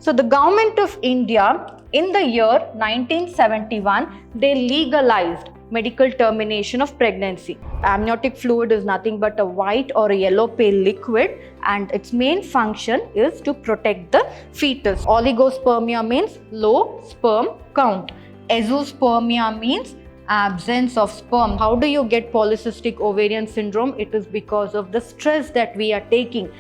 So the government of India in the year 1971, they legalized medical termination of pregnancy. Amniotic fluid is nothing but a white or a yellow pale liquid, and its main function is to protect the fetus. Oligospermia means low sperm count. Azoospermia means absence of sperm. How do you get polycystic ovarian syndrome? It is because of the stress that we are taking.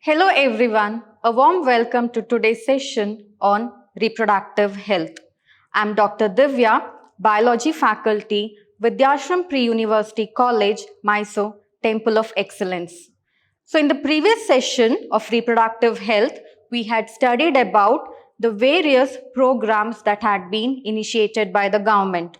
Hello everyone, a warm welcome to today's session on reproductive health. I'm Dr. Divya, Biology Faculty, Vidyashram Pre-University College, Mysore, Temple of Excellence. So in the previous session of reproductive health, we had studied about the various programs that had been initiated by the government.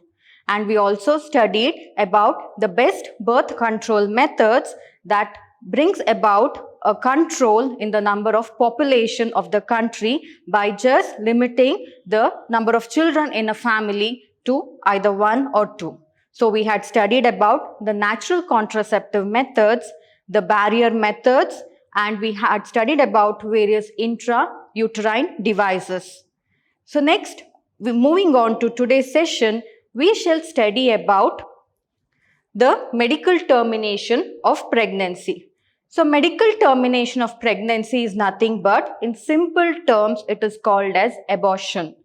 And we also studied about the best birth control methods that brings about a control in the number of population of the country by just limiting the number of children in a family to either 1 or 2. So we had studied about the natural contraceptive methods, the barrier methods, and we had studied about various intrauterine devices. So next, moving on to today's session, we shall study about the medical termination of pregnancy. So medical termination of pregnancy is nothing but, in simple terms, it is called as abortion,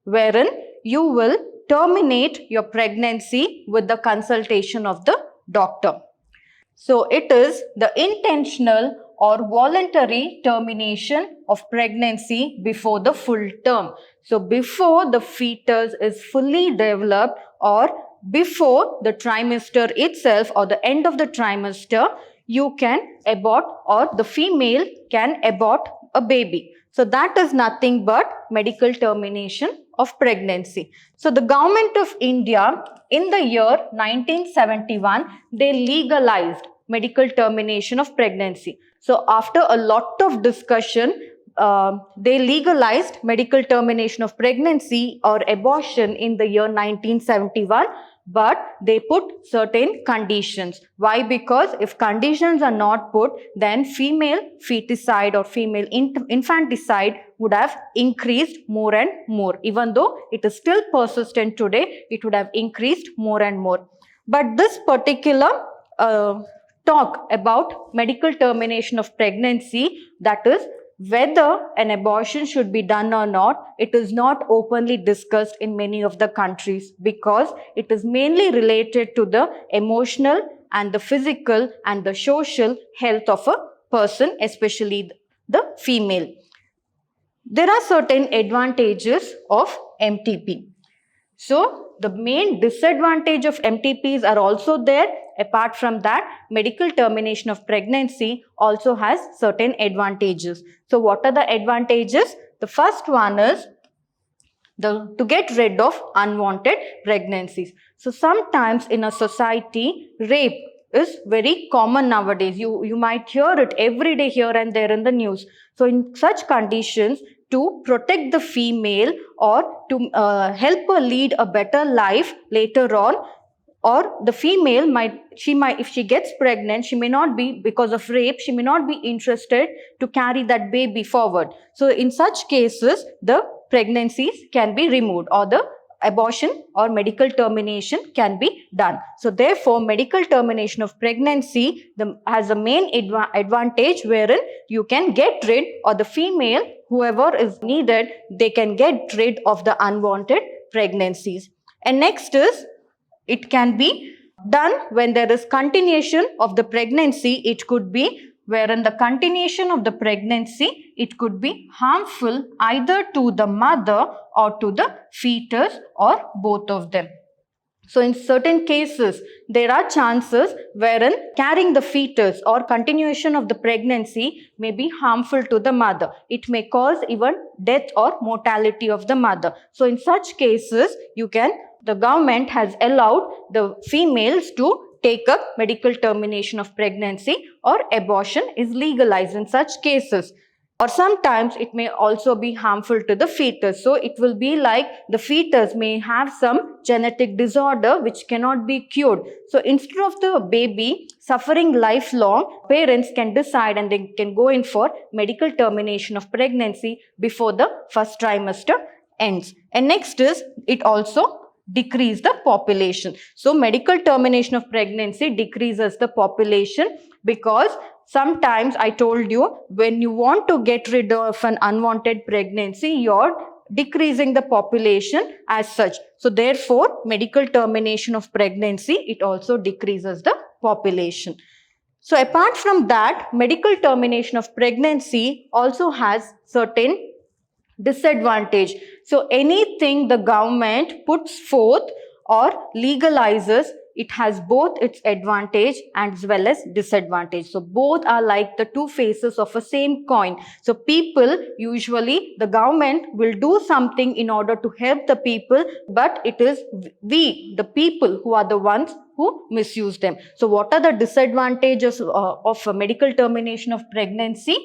wherein you will terminate your pregnancy with the consultation of the doctor. So it is the intentional or voluntary termination of pregnancy before the full term. So before the fetus is fully developed or before the trimester itself or the end of the trimester, you can abort or the female can abort a baby. So that is nothing but medical termination of pregnancy. So the government of India in the year 1971, they legalized medical termination of pregnancy. So after a lot of discussion, they legalized medical termination of pregnancy or abortion in the year 1971. But they put certain conditions. Why? Because if conditions are not put, then female feticide or female infanticide would have increased more and more. Even though it is still persistent today, it would have increased more and more. But this particular talk about medical termination of pregnancy, that is, whether an abortion should be done or not, it is not openly discussed in many of the countries because it is mainly related to the emotional and the physical and the social health of a person, especially the female. There are certain advantages of MTP. So the main disadvantage of MTPs are also there. Apart from that, medical termination of pregnancy also has certain advantages. So what are the advantages? The first one is to get rid of unwanted pregnancies. So sometimes in a society, rape is very common nowadays. You might hear it every day here and there in the news. So in such conditions, to protect the female or to help her lead a better life later on, or the female if she gets pregnant, she may not be, because of rape, she may not be interested to carry that baby forward. So in such cases, the pregnancies can be removed or the abortion or medical termination can be done. So therefore, medical termination of pregnancy has a main advantage wherein you can get rid, or the female, whoever is needed, they can get rid of the unwanted pregnancies. And next is, it can be done when there is continuation of the pregnancy. It could be wherein the continuation of the pregnancy, it could be harmful either to the mother or to the fetus or both of them. So in certain cases, there are chances wherein carrying the fetus or continuation of the pregnancy may be harmful to the mother. It may cause even death or mortality of the mother. So in such cases, the government has allowed the females to take up medical termination of pregnancy, or abortion is legalized in such cases. or sometimes it may also be harmful to the fetus. So it will be like the fetus may have some genetic disorder which cannot be cured. So instead of the baby suffering lifelong, parents can decide and they can go in for medical termination of pregnancy before the first trimester ends. And next is, it also decrease the population. So medical termination of pregnancy decreases the population, because sometimes I told you, when you want to get rid of an unwanted pregnancy, you're decreasing the population as such. So therefore, medical termination of pregnancy, it also decreases the population. So apart from that, medical termination of pregnancy also has certain disadvantage. So anything the government puts forth or legalizes, it has both its advantage as well as disadvantage. So both are like the two faces of a same coin. So people, usually the government will do something in order to help the people, but it is we, the people, who are the ones who misuse them. So what are the disadvantages of a medical termination of pregnancy?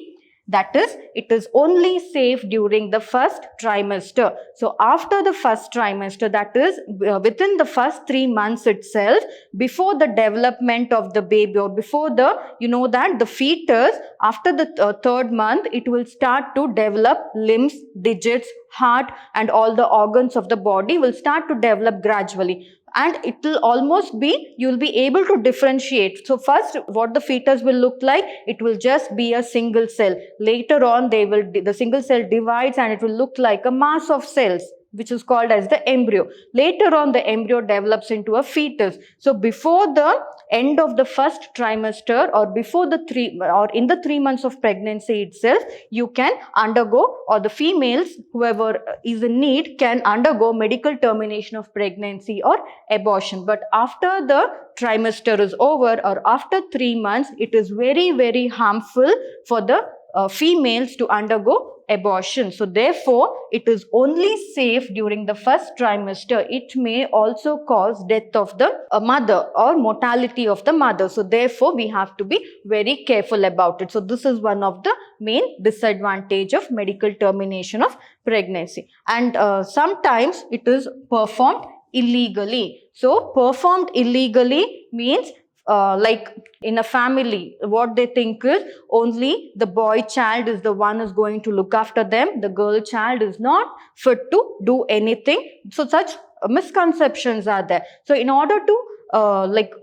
That is, it is only safe during the first trimester. So after the first trimester, that is within the first 3 months itself, before the development of the baby, or before the, that the fetus, after the third month, it will start to develop limbs, digits, heart, and all the organs of the body will start to develop gradually. And it will almost be, you will be able to differentiate. So first, what the fetus will look like, it will just be a single cell. Later on, the single cell divides and it will look like a mass of cells, which is called as the embryo. Later on, the embryo develops into a fetus. So before the end of the first trimester, or in the 3 months of pregnancy itself, you can undergo, or the females, whoever is in need, can undergo medical termination of pregnancy or abortion. But after the trimester is over, or after 3 months, it is very, very harmful for the females to undergo abortion. So therefore, it is only safe during the first trimester. It may also cause death of the mother, or mortality of the mother. So therefore, we have to be very careful about it. So this is one of the main disadvantage of medical termination of pregnancy. And sometimes it is performed illegally. So performed illegally means like in a family, what they think is only the boy child is the one who's going to look after them. The girl child is not fit to do anything. So such misconceptions are there. So in order to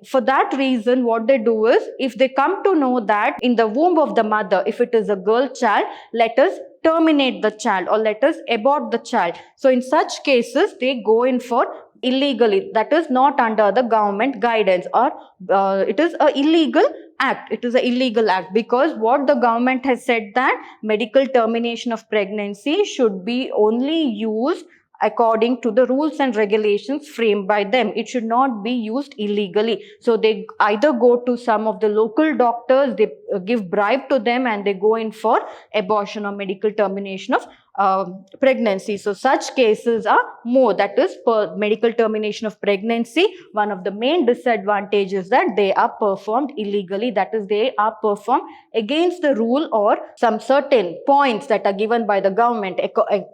for that reason, what they do is, if they come to know that in the womb of the mother, if it is a girl child, let us terminate the child, or let us abort the child. So in such cases, they go in for illegally, that is not under the government guidance, or it is a illegal act. It is an illegal act, because what the government has said, that medical termination of pregnancy should be only used according to the rules and regulations framed by them. It should not be used illegally. So they either go to some of the local doctors, they give bribe to them, and they go in for abortion or medical termination of pregnancy. So such cases are more. That is, medical termination of pregnancy, one of the main disadvantages that they are performed illegally. That is, they are performed against the rule, or some certain points that are given by the government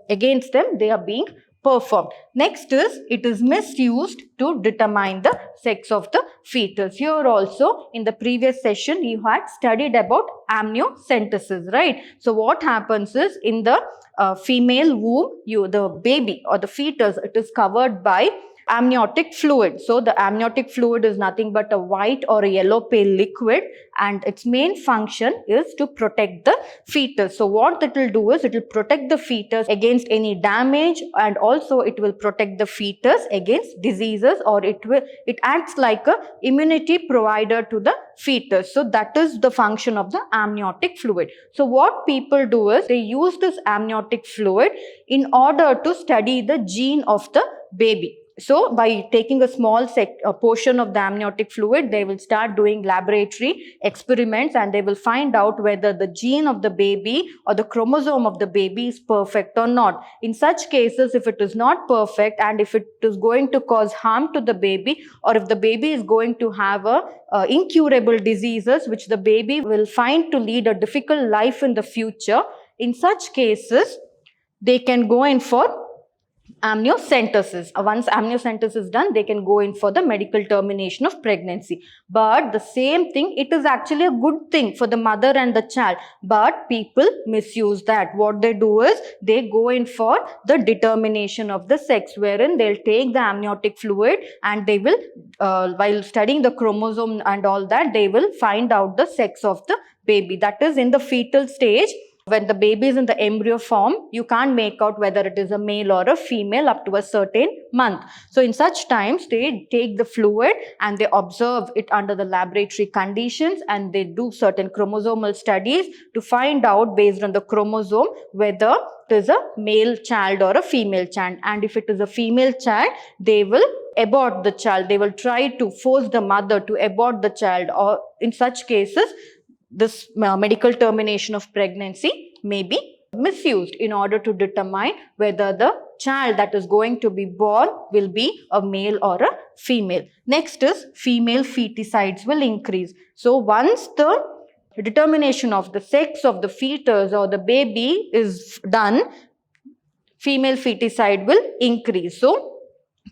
against them, they are being performed. Next is, it is misused to determine the sex of the fetus. Here also, in the previous session, you had studied about amniocentesis, right? So what happens is, in the female womb, the baby or the fetus, it is covered by amniotic fluid. So the amniotic fluid is nothing but a white or a yellow pale liquid, and its main function is to protect the fetus. So what it will do is, it will protect the fetus against any damage, and also it will protect the fetus against diseases, or it acts like a immunity provider to the fetus. So that is the function of the amniotic fluid. So what people do is, they use this amniotic fluid in order to study the gene of the baby. So by taking a small portion of the amniotic fluid, they will start doing laboratory experiments, and they will find out whether the gene of the baby or the chromosome of the baby is perfect or not. In such cases, if it is not perfect, and if it is going to cause harm to the baby, or if the baby is going to have incurable diseases which the baby will find to lead a difficult life in the future, In such cases, they can go in for amniocentesis. Once amniocentesis is done, they can go in for the medical termination of pregnancy. But the same thing, it is actually a good thing for the mother and the child, but people misuse that. What they do is they go in for the determination of the sex, wherein they'll take the amniotic fluid and they will, while studying the chromosome and all that, they will find out the sex of the baby. That is in the fetal stage. When the baby is in the embryo form, you can't make out whether it is a male or a female up to a certain month. So in such times, they take the fluid and they observe it under the laboratory conditions, and they do certain chromosomal studies to find out based on the chromosome whether it is a male child or a female child. And if it is a female child, they will abort the child. They will try to force the mother to abort the child, or in such cases, this medical termination of pregnancy may be misused in order to determine whether the child that is going to be born will be a male or a female. Next is female feticides will increase. So once the determination of the sex of the fetus or the baby is done, female feticide will increase. So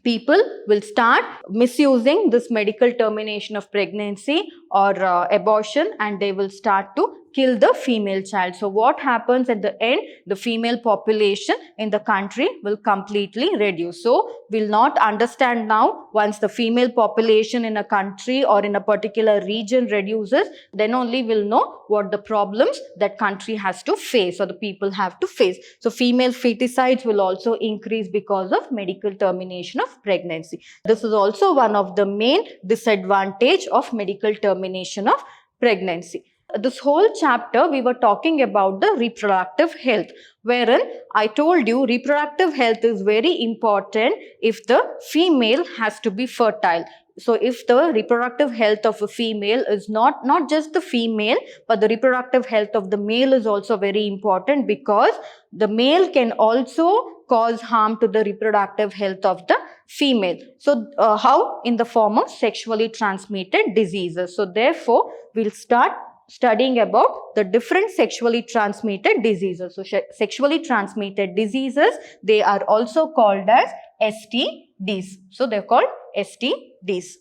people will start misusing this medical termination of pregnancy or abortion, and they will start to kill the female child. So what happens at the end? The female population in the country will completely reduce. So we'll not understand now, once the female population in a country or in a particular region reduces, then only we'll know what the problems that country has to face or the people have to face. So female feticides will also increase because of medical termination of pregnancy. This is also one of the main disadvantage of medical termination of pregnancy. This whole chapter we were talking about the reproductive health, wherein I told you reproductive health is very important if the female has to be fertile. So if the reproductive health of a female is not just the female, but the reproductive health of the male is also very important, because the male can also cause harm to the reproductive health of the female. So how? In the form of sexually transmitted diseases. So therefore, we'll start studying about the different sexually transmitted diseases. So sexually transmitted diseases, they are also called as STDs. So they're called STDs.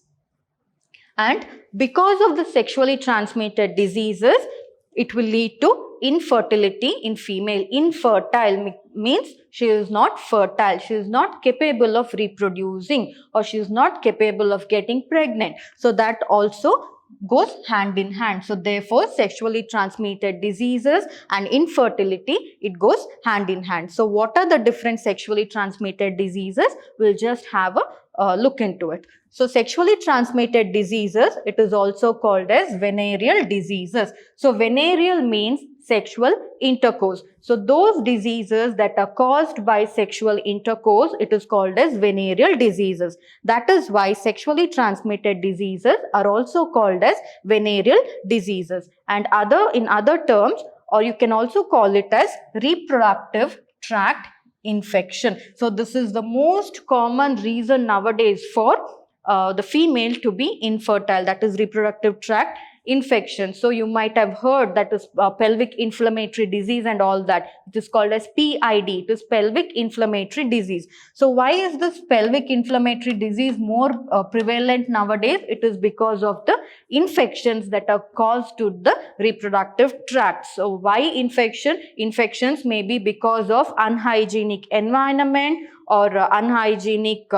And because of the sexually transmitted diseases, it will lead to infertility in female. Infertile means she is not fertile, she is not capable of reproducing, or she is not capable of getting pregnant. So that also goes hand in hand. So therefore, sexually transmitted diseases and infertility, it goes hand in hand. So what are the different sexually transmitted diseases? We'll just have a look into it. So sexually transmitted diseases, it is also called as venereal diseases. So venereal means sexual intercourse. So those diseases that are caused by sexual intercourse, it is called as venereal diseases. That is why sexually transmitted diseases are also called as venereal diseases. And in other terms, or you can also call it as reproductive tract infection. So this is the most common reason nowadays for the female to be infertile, that is reproductive tract infection. So you might have heard that is pelvic inflammatory disease and all that. It is called as PID. It is pelvic inflammatory disease. So why is this pelvic inflammatory disease more prevalent nowadays? It is because of the infections that are caused to the reproductive tract. So why infection? Infections may be because of unhygienic environment or unhygienic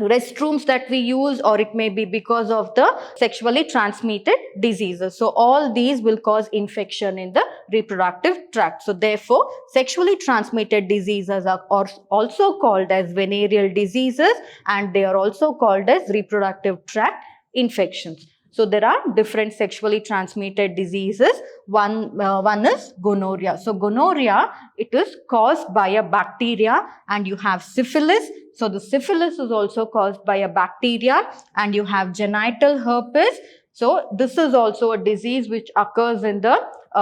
restrooms that we use, or it may be because of the sexually transmitted diseases. So all these will cause infection in the reproductive tract. So therefore, sexually transmitted diseases are also called as venereal diseases, and they are also called as reproductive tract infections. So there are different sexually transmitted diseases. One is gonorrhea. So gonorrhea, it is caused by a bacteria, and you have syphilis. So the syphilis is also caused by a bacteria, and you have genital herpes. So this is also a disease which occurs in the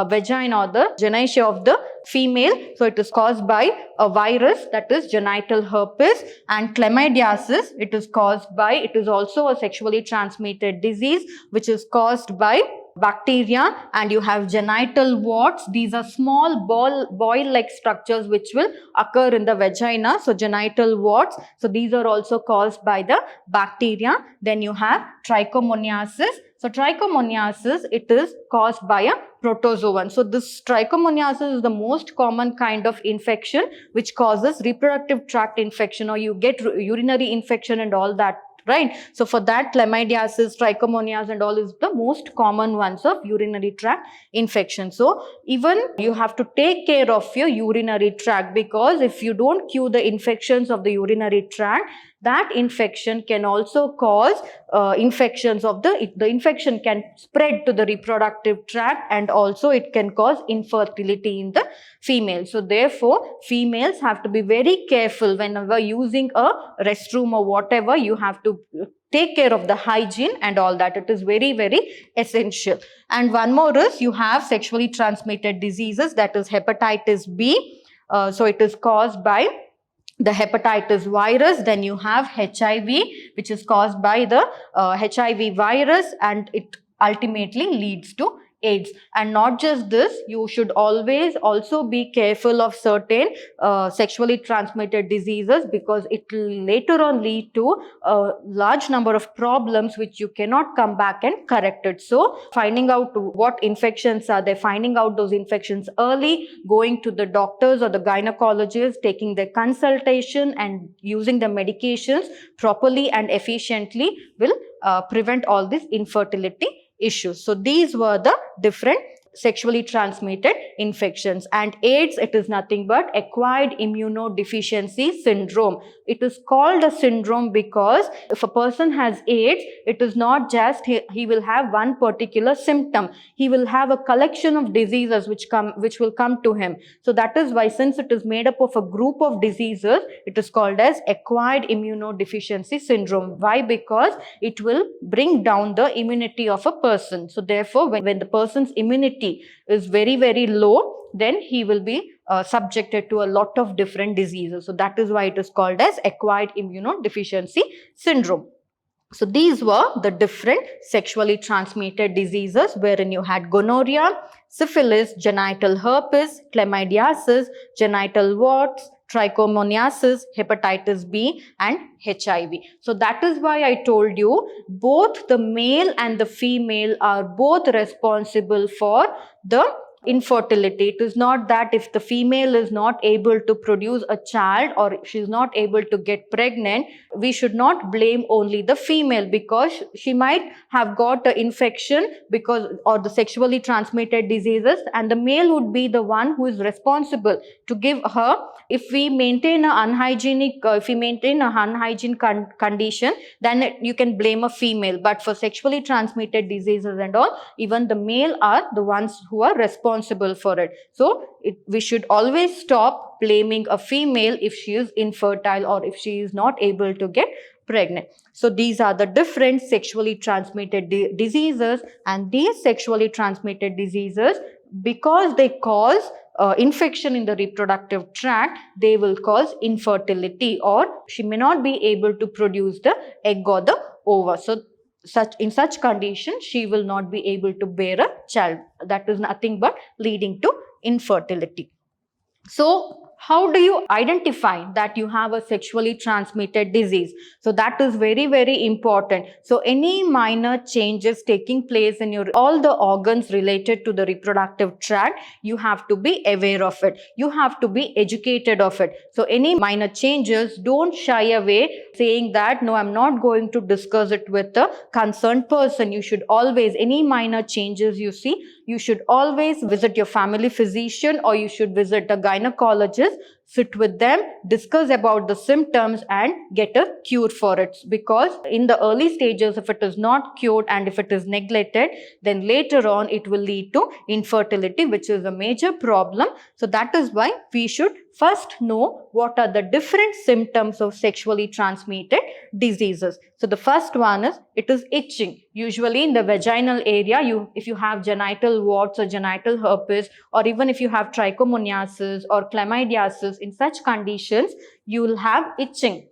vagina or the genitia of the female. So it is caused by a virus, that is genital herpes. And chlamydiasis, it is also a sexually transmitted disease which is caused by bacteria, and you have genital warts. These are small boil-like structures which will occur in the vagina. So genital warts. So these are also caused by the bacteria. Then you have trichomoniasis. So trichomoniasis, it is caused by a protozoan. So this trichomoniasis is the most common kind of infection which causes reproductive tract infection, or you get urinary infection and all that, right? So for that, chlamydiasis, trichomoniasis and all is the most common ones of urinary tract infection. So even you have to take care of your urinary tract, because if you don't cure the infections of the urinary tract, that infection can also cause infections of the infection can spread to the reproductive tract, and also it can cause infertility in the female. So therefore, females have to be very careful whenever using a restroom or whatever. You have to take care of the hygiene and all that. It is very, very essential. And one more is you have sexually transmitted diseases, that is hepatitis B. So it is caused by the hepatitis virus. Then you have HIV, which is caused by the HIV virus, and it ultimately leads to AIDS. And not just this, you should always also be careful of certain sexually transmitted diseases, because it will later on lead to a large number of problems which you cannot come back and correct it. So finding out what infections are there, finding out those infections early, going to the doctors or the gynecologists, taking their consultation and using the medications properly and efficiently will prevent all this infertility issues. So these were the different sexually transmitted infections. And AIDS, it is nothing but acquired immunodeficiency syndrome. It is called a syndrome because if a person has AIDS, it is not just he will have one particular symptom. He will have a collection of diseases which will come to him. So that is why, since it is made up of a group of diseases, it is called as acquired immunodeficiency syndrome. Why? Because it will bring down the immunity of a person. So therefore, when the person's immunity is very, very low, then he will be subjected to a lot of different diseases. So that is why it is called as acquired immunodeficiency syndrome. So these were the different sexually transmitted diseases, wherein you had gonorrhea, syphilis, genital herpes, chlamydiasis, genital warts, trichomoniasis, hepatitis B and HIV. So that is why I told you both the male and the female are both responsible for the infertility. It is not that if the female is not able to produce a child or she is not able to get pregnant, we should not blame only the female, because she might have got the infection or the sexually transmitted diseases, and the male would be the one who is responsible to give her. If we maintain an unhygiene condition, then you can blame a female. But for sexually transmitted diseases and all, even the male are the ones who are responsible for it. So we should always stop blaming a female if she is infertile or if she is not able to get pregnant. So these are the different sexually transmitted diseases, and these sexually transmitted diseases, because they cause infection in the reproductive tract, they will cause infertility, or she may not be able to produce the egg or the ova. So in such condition, she will not be able to bear a child. That is nothing but leading to infertility. So how do you identify that you have a sexually transmitted disease? So that is very, very important. So any minor changes taking place in all the organs related to the reproductive tract, you have to be aware of it. You have to be educated of it. So any minor changes, don't shy away saying that, no, I'm not going to discuss it with the concerned person. You should always, any minor changes you see, you should always visit your family physician, or you should visit a gynecologist, sit with them, discuss about the symptoms and get a cure for it. Because in the early stages, if it is not cured and if it is neglected, then later on it will lead to infertility, which is a major problem. So that is why we should first know what are the different symptoms of sexually transmitted diseases. So the first one is, it is itching. Usually in the vaginal area, if you have genital warts or genital herpes, or even if you have trichomoniasis or chlamydiasis, in such conditions, you will have itching.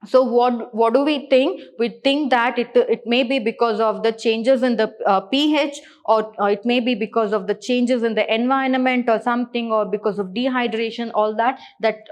So what do we think? We think that it may be because of the changes in the pH, or it may be because of the changes in the environment or something, or because of dehydration, all that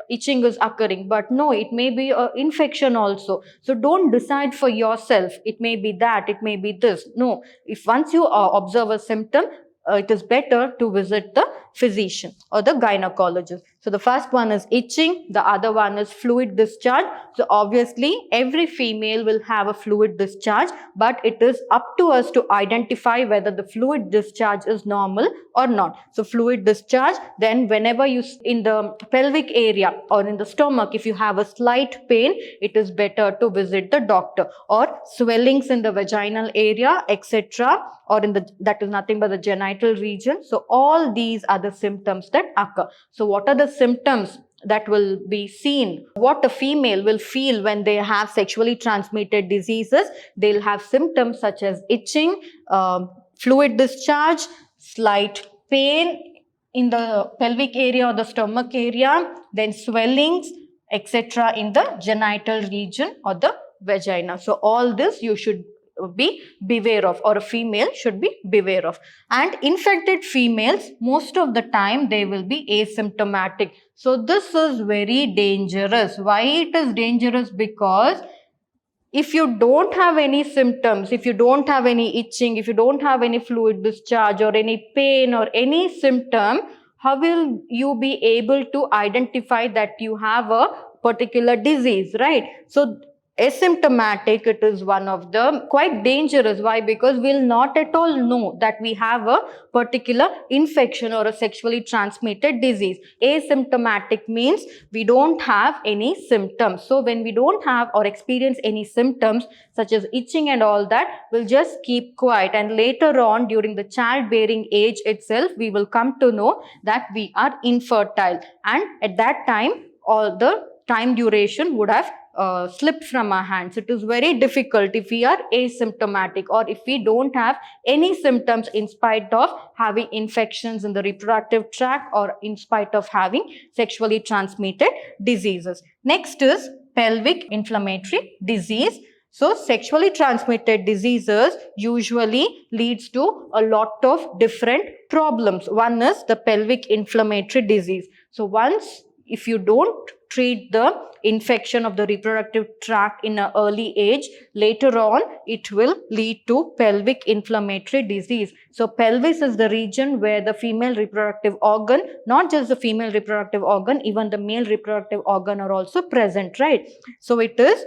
itching is occurring. But no, it may be an infection also. So don't decide for yourself. It may be that, it may be this. No, if once you observe a symptom, it is better to visit the physician or the gynecologist. So the first one is itching, the other one is fluid discharge. So obviously every female will have a fluid discharge, but it is up to us to identify whether the fluid discharge is normal or not. So fluid discharge, then whenever you in the pelvic area or in the stomach, if you have a slight pain, it is better to visit the doctor. Or swellings in the vaginal area, etc., or in the, that is nothing but the genital region. So all these are the symptoms that occur. So what are the symptoms that will be seen? What a female will feel when they have sexually transmitted diseases? They'll have symptoms such as itching, fluid discharge, slight pain in the pelvic area or the stomach area, then swellings, etc., in the genital region or the vagina. So all this you should be beware of, or a female should be beware of. And infected females, most of the time they will be asymptomatic. So this is very dangerous. Why it is dangerous? Because if you don't have any symptoms, if you don't have any itching, if you don't have any fluid discharge or any pain or any symptom, how will you be able to identify that you have a particular disease, right? So asymptomatic, it is one of the quite dangerous. Why? Because we'll not at all know that we have a particular infection or a sexually transmitted disease. Asymptomatic means we don't have any symptoms. So when we don't have or experience any symptoms such as itching and all that, we'll just keep quiet, and later on during the childbearing age itself, we will come to know that we are infertile, and at that time all the time duration would have slipped from our hands. It is very difficult if we are asymptomatic, or if we don't have any symptoms in spite of having infections in the reproductive tract, or in spite of having sexually transmitted diseases. Next is pelvic inflammatory disease. So sexually transmitted diseases usually leads to a lot of different problems. One is the pelvic inflammatory disease. So once, if you don't treat the infection of the reproductive tract in an early age, later on it will lead to pelvic inflammatory disease. So pelvis is the region where the female reproductive organ, not just the female reproductive organ, even the male reproductive organ are also present, right? So it is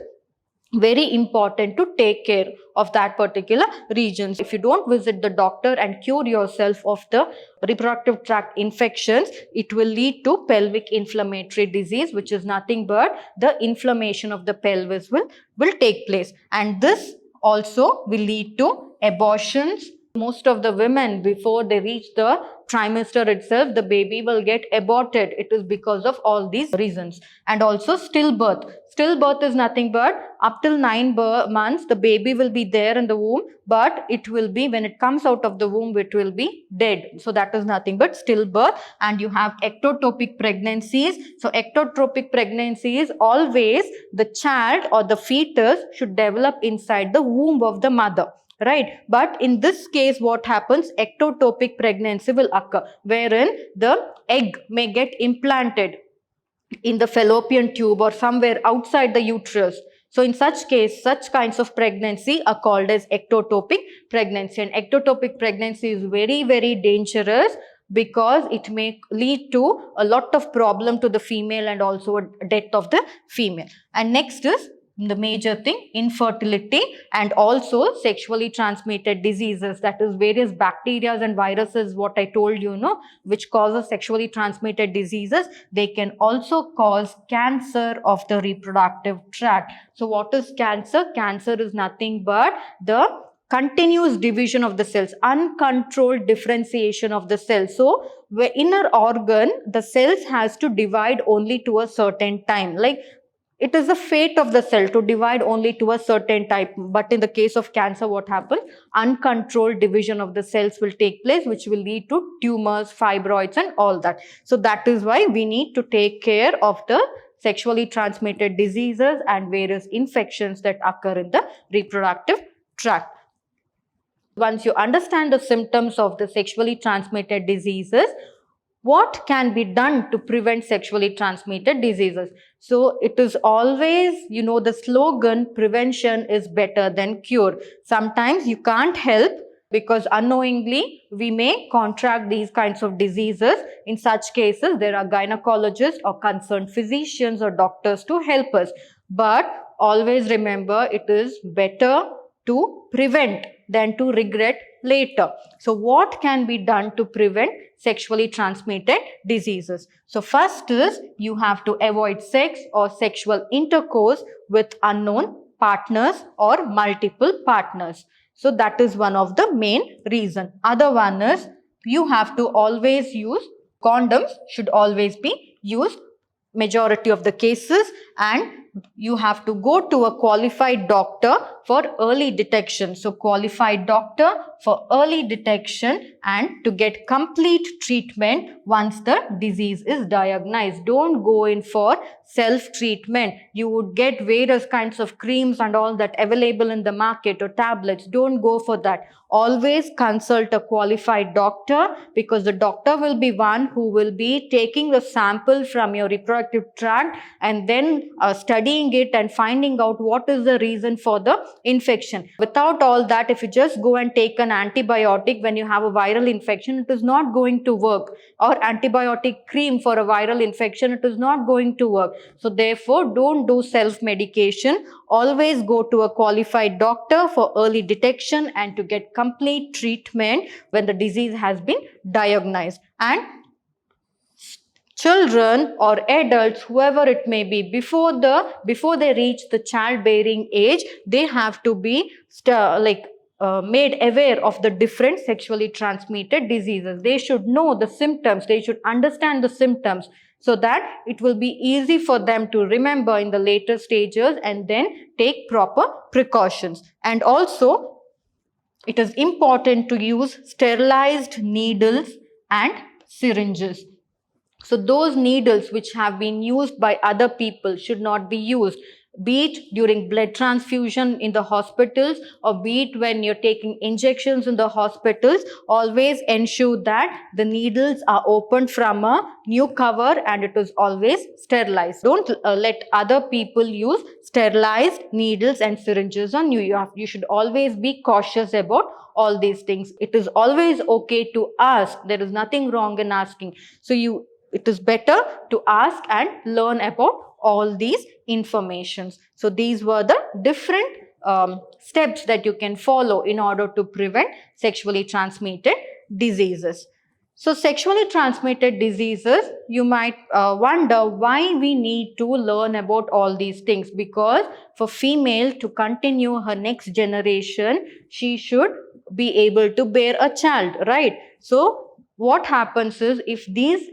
very important to take care of that particular region. If you don't visit the doctor and cure yourself of the reproductive tract infections, it will lead to pelvic inflammatory disease, which is nothing but the inflammation of the pelvis will take place. And this also will lead to abortions. Most of the women, before they reach the trimester itself, the baby will get aborted. It is because of all these reasons. And also stillbirth. Stillbirth is nothing but up till 9 months, the baby will be there in the womb, but it will be, when it comes out of the womb, it will be dead. So that is nothing but stillbirth. And you have ectotopic pregnancies. So ectotopic pregnancies, always the child or the fetus should develop inside the womb of the mother, right? But in this case, what happens? Ectotopic pregnancy will occur, wherein the egg may get implanted in the fallopian tube or somewhere outside the uterus. So in such case, such kinds of pregnancy are called as ectotopic pregnancy. And ectotopic pregnancy is very, very dangerous, because it may lead to a lot of problem to the female and also a death of the female. And next is the major thing, infertility and also sexually transmitted diseases, that is various bacteria and viruses, what I told you, which causes sexually transmitted diseases. They can also cause cancer of the reproductive tract. So what is cancer? Cancer is nothing but the continuous division of the cells, uncontrolled differentiation of the cells. So in our organ, the cells has to divide only to a certain time. Like, it is the fate of the cell to divide only to a certain type. But in the case of cancer, what happens? Uncontrolled division of the cells will take place, which will lead to tumors, fibroids and all that. So that is why we need to take care of the sexually transmitted diseases and various infections that occur in the reproductive tract. Once you understand the symptoms of the sexually transmitted diseases, what can be done to prevent sexually transmitted diseases? So it is always, the slogan, prevention is better than cure. Sometimes you can't help because unknowingly we may contract these kinds of diseases. In such cases, there are gynecologists or concerned physicians or doctors to help us. But always remember, it is better to prevent than to regret later. So what can be done to prevent sexually transmitted diseases? So first is, you have to avoid sex or sexual intercourse with unknown partners or multiple partners. So that is one of the main reason. Other one is, you have to always use condoms, should always be used majority of the cases, and you have to go to a qualified doctor for early detection. So qualified doctor for early detection and to get complete treatment once the disease is diagnosed. Don't go in for self-treatment. You would get various kinds of creams and all that available in the market or tablets. Don't go for that. Always consult a qualified doctor, because the doctor will be one who will be taking the sample from your reproductive tract and then studying it and finding out what is the reason for the infection. Without all that, if you just go and take an antibiotic when you have a viral infection, it is not going to work. Or antibiotic cream for a viral infection, it is not going to work. So therefore, don't do self-medication. Always go to a qualified doctor for early detection and to get complete treatment when the disease has been diagnosed. And children or adults, whoever it may be, before they reach the childbearing age, they have to be made aware of the different sexually transmitted diseases. They should know the symptoms. They should understand the symptoms, so that it will be easy for them to remember in the later stages and then take proper precautions. And also, it is important to use sterilized needles and syringes. So those needles which have been used by other people should not be used, be it during blood transfusion in the hospitals or be it when you're taking injections in the hospitals. Always ensure that the needles are opened from a new cover and it is always sterilized. Don't let other people use sterilized needles and syringes on you. You should always be cautious about all these things. It is always okay to ask. There is nothing wrong in asking. So it is better to ask and learn about all these informations. So these were the different steps that you can follow in order to prevent sexually transmitted diseases. So sexually transmitted diseases, you might wonder why we need to learn about all these things. Because for female to continue her next generation, she should be able to bear a child, right? So what happens is, if these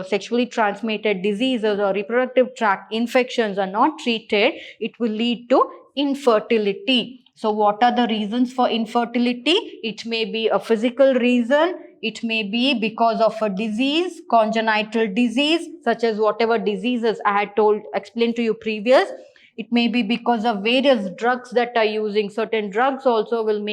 sexually transmitted diseases or reproductive tract infections are not treated, it will lead to infertility. So what are the reasons for infertility? It may be a physical reason. It may be because of a disease, congenital disease, such as whatever diseases I had explained to you previous. It may be because of various drugs that are using. Certain drugs also will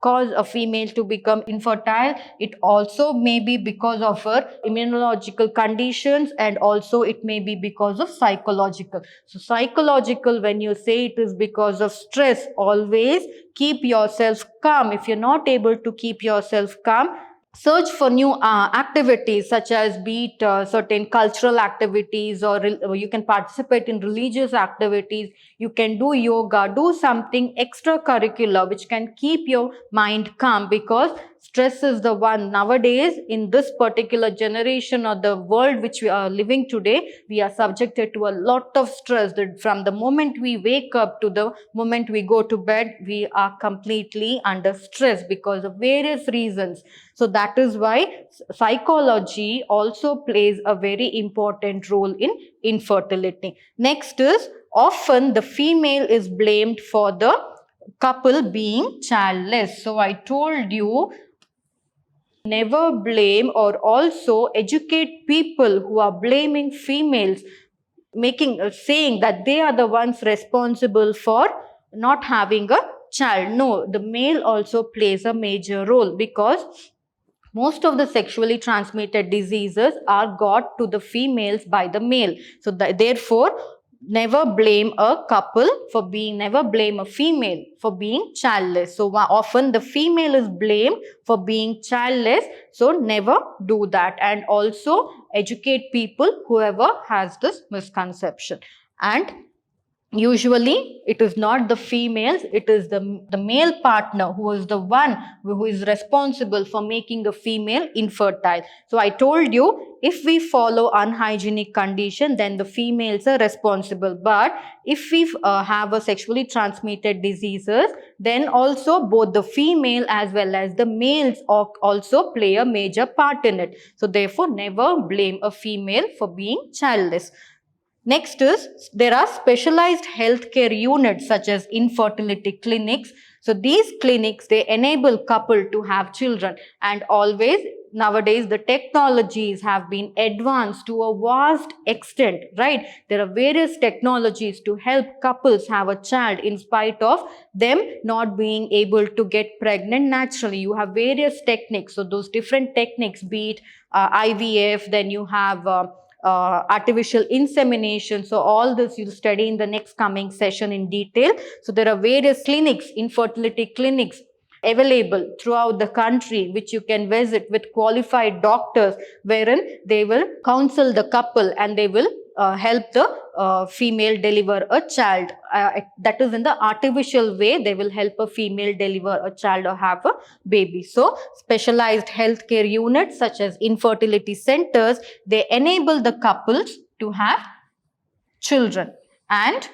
cause a female to become infertile. It also may be because of her immunological conditions, and also it may be because of psychological. So psychological, when you say it is because of stress, always keep yourself calm. If you're not able to keep yourself calm, search for new activities, such as be it certain cultural activities, or you can participate in religious activities. You can do yoga, do something extracurricular which can keep your mind calm, because stress is the one nowadays in this particular generation or the world which we are living today. We are subjected to a lot of stress. That from the moment we wake up to the moment we go to bed, we are completely under stress because of various reasons. So that is why psychology also plays a very important role in infertility. Next is, often the female is blamed for the couple being childless. So I told you, never blame or also educate people who are blaming females. saying that they are the ones responsible for not having a child. No, the male also plays a major role, because most of the sexually transmitted diseases are got to the females by the male. So therefore, never blame a couple for being, never blame a female for being childless. So often the female is blamed for being childless. So never do that. And also educate people, whoever has this misconception. And usually it is not the females, it is the male partner who is the one who is responsible for making a female infertile. So I told you, if we follow unhygienic condition, then the females are responsible. But if we have a sexually transmitted diseases, then also both the female as well as the males also play a major part in it. So therefore, never blame a female for being childless. Next is, there are specialized healthcare units such as infertility clinics. So these clinics, they enable couple to have children, and always nowadays the technologies have been advanced to a vast extent, right? There are various technologies to help couples have a child in spite of them not being able to get pregnant naturally. You have various techniques. So those different techniques, be it IVF, then you have artificial insemination. So all this you'll study in the next coming session in detail. So there are various clinics, infertility clinics available throughout the country, which you can visit with qualified doctors, wherein they will counsel the couple and they will help the female deliver a child. That is in the artificial way, they will help a female deliver a child or have a baby. So specialized healthcare units such as infertility centers, they enable the couples to have children. And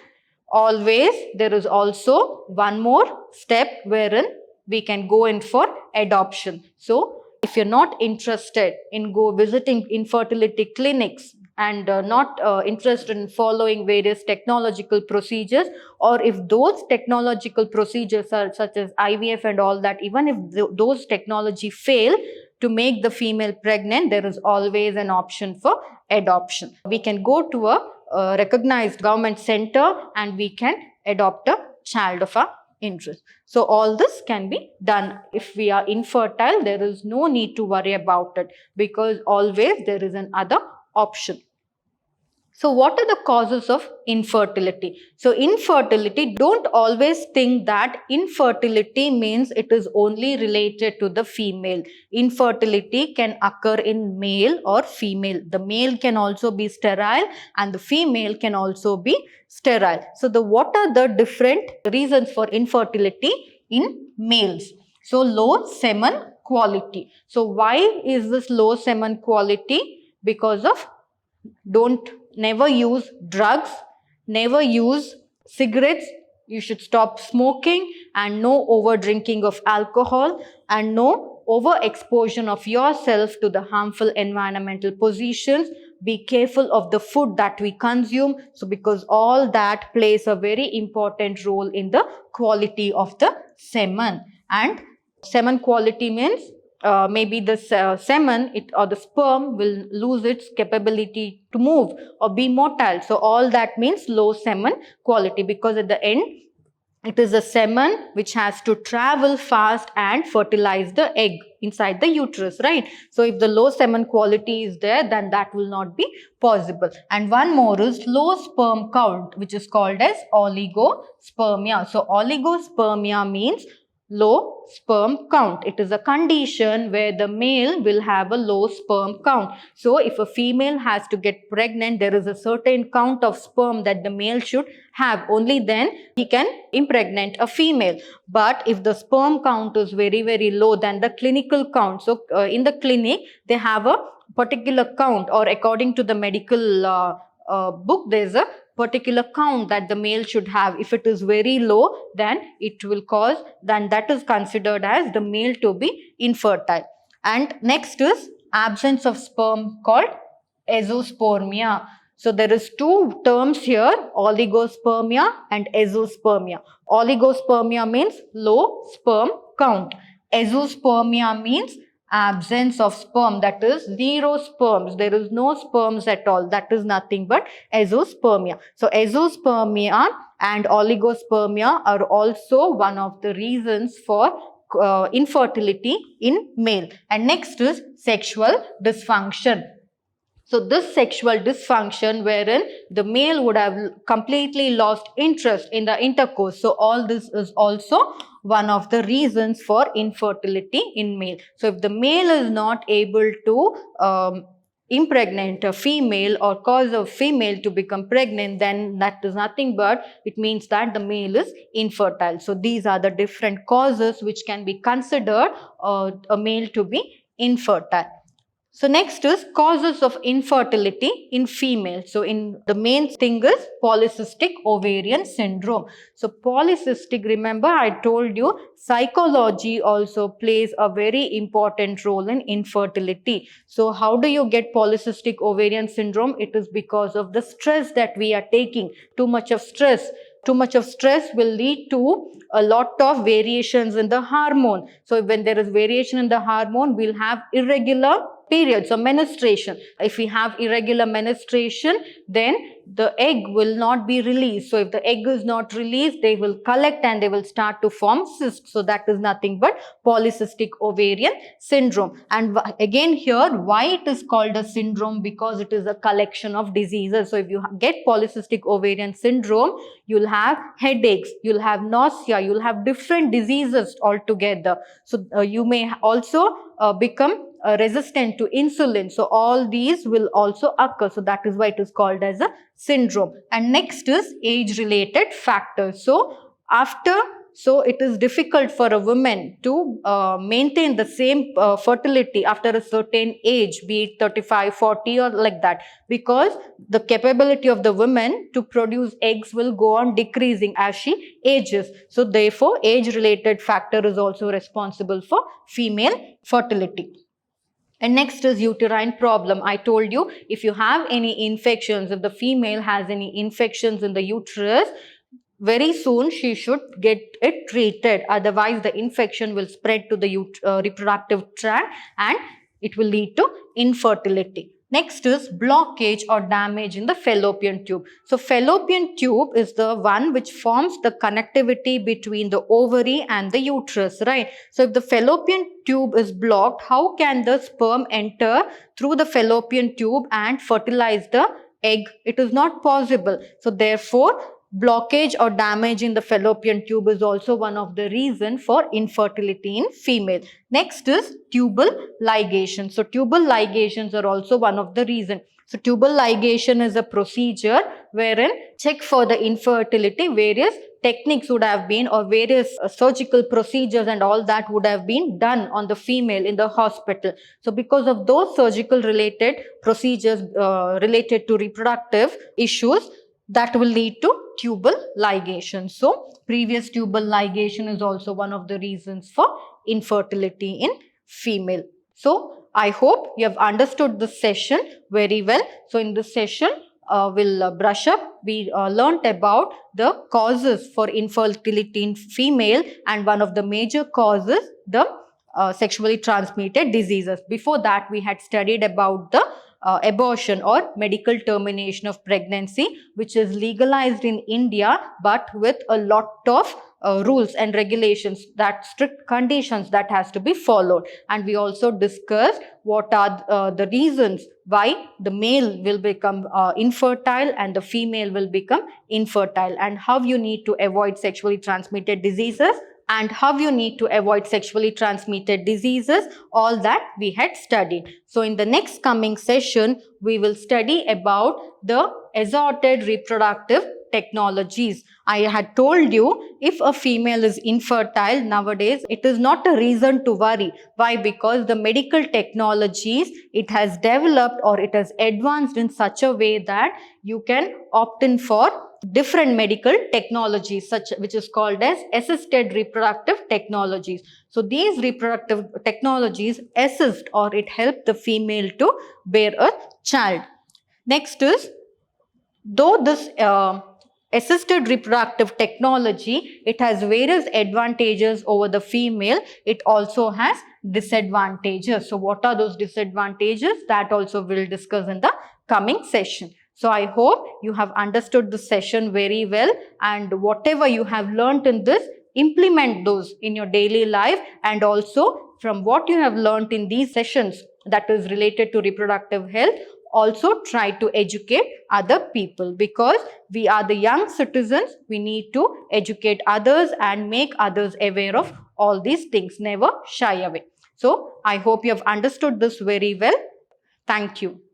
always there is also one more step wherein we can go in for adoption. So if you're not interested in visiting infertility clinics and not interested in following various technological procedures, or if those technological procedures are such as IVF and all that, even if those technology fail to make the female pregnant, there is always an option for adoption. We can go to a recognized government center and we can adopt a child of our interest. So all this can be done. If we are infertile, there is no need to worry about it, because always there is another option. So what are the causes of infertility? So infertility, don't always think that infertility means it is only related to the female. Infertility can occur in male or female. The male can also be sterile and the female can also be sterile. So what are the different reasons for infertility in males? So low semen quality. So why is this low semen quality? Because of never use drugs, never use cigarettes, you should stop smoking, and no over drinking of alcohol, and no overexposure of yourself to the harmful environmental positions. Be careful of the food that we consume. So because all that plays a very important role in the quality of the semen. And semen quality means maybe the semen or the sperm will lose its capability to move or be motile. So all that means low semen quality, because at the end it is the semen which has to travel fast and fertilize the egg inside the uterus, right? So if the low semen quality is there, then that will not be possible. And one more is low sperm count, which is called as oligospermia. So oligospermia means low sperm count. It is a condition where the male will have a low sperm count. So if a female has to get pregnant, there is a certain count of sperm that the male should have. Only then he can impregnate a female. But if the sperm count is very, very low, then the clinical count. So in the clinic, they have a particular count, or according to the medical book, there's a particular count that the male should have. If it is very low, then it will cause, then that is considered as the male to be infertile. And next is absence of sperm, called azoospermia. So there is two terms here, oligospermia and azoospermia. Oligospermia means low sperm count. Azoospermia means absence of sperm, that is zero sperms, there is no sperms at all, that is nothing but azoospermia. So azoospermia and oligospermia are also one of the reasons for infertility in male. And next is sexual dysfunction. So this sexual dysfunction wherein the male would have completely lost interest in the intercourse. So all this is also one of the reasons for infertility in male. So if the male is not able to impregnate a female or cause a female to become pregnant, then that is nothing but it means that the male is infertile. So these are the different causes which can be considered a male to be infertile. So next is causes of infertility in female. So in the main thing is polycystic ovarian syndrome. So polycystic, remember I told you psychology also plays a very important role in infertility. So how do you get polycystic ovarian syndrome? It is because of the stress that we are taking. Too much of stress. Too much of stress will lead to a lot of variations in the hormone. So when there is variation in the hormone, we'll have irregular periods or menstruation. If we have irregular menstruation, then the egg will not be released. So if the egg is not released, they will collect and they will start to form cysts. So that is nothing but polycystic ovarian syndrome. And again here, why it is called a syndrome? Because it is a collection of diseases. So if you get polycystic ovarian syndrome, you'll have headaches, you'll have nausea, you'll have different diseases altogether. So you may also become resistant to insulin. So all these will also occur. So that is why it is called as a syndrome. And next is age related factors. So it is difficult for a woman to maintain the same fertility after a certain age, be it 35, 40 or like that, because the capability of the woman to produce eggs will go on decreasing as she ages. So therefore, age related factor is also responsible for female fertility. And next is uterine problem. I told you, if you have any infections, if the female has any infections in the uterus, very soon she should get it treated. Otherwise, the infection will spread to the reproductive tract and it will lead to infertility. Next is blockage or damage in the fallopian tube. So fallopian tube is the one which forms the connectivity between the ovary and the uterus, right? So if the fallopian tube is blocked, how can the sperm enter through the fallopian tube and fertilize the egg? It is not possible. So therefore, blockage or damage in the fallopian tube is also one of the reasons for infertility in female. Next is tubal ligation. So tubal ligations are also one of the reasons. So tubal ligation is a procedure wherein check for the infertility, various techniques would have been or various surgical procedures and all that would have been done on the female in the hospital. So because of those surgical related procedures related to reproductive issues, that will lead to tubal ligation. So previous tubal ligation is also one of the reasons for infertility in female. So I hope you have understood this session very well. So in this session, we'll brush up. We learnt about the causes for infertility in female, and one of the major causes, the sexually transmitted diseases. Before that, we had studied about the abortion or medical termination of pregnancy, which is legalized in India, but with a lot of rules and regulations, that strict conditions that has to be followed. And we also discussed what are the reasons why the male will become infertile and the female will become infertile, and how you need to avoid sexually transmitted diseases and how you need to avoid sexually transmitted diseases, all that we had studied. So in the next coming session, we will study about the assorted reproductive technologies. I had told you, if a female is infertile nowadays, it is not a reason to worry. Why? Because the medical technologies, it has developed or it has advanced in such a way that you can opt in for different medical technologies, which is called as assisted reproductive technologies. So these reproductive technologies assist or it helps the female to bear a child. Next is, though this assisted reproductive technology, it has various advantages over the female. It also has disadvantages. So what are those disadvantages? That also we'll discuss in the coming session. So I hope you have understood this session very well, and whatever you have learnt in this, implement those in your daily life, and also from what you have learnt in these sessions that is related to reproductive health, also try to educate other people, because we are the young citizens. We need to educate others and make others aware of all these things. Never shy away. So I hope you have understood this very well. Thank you.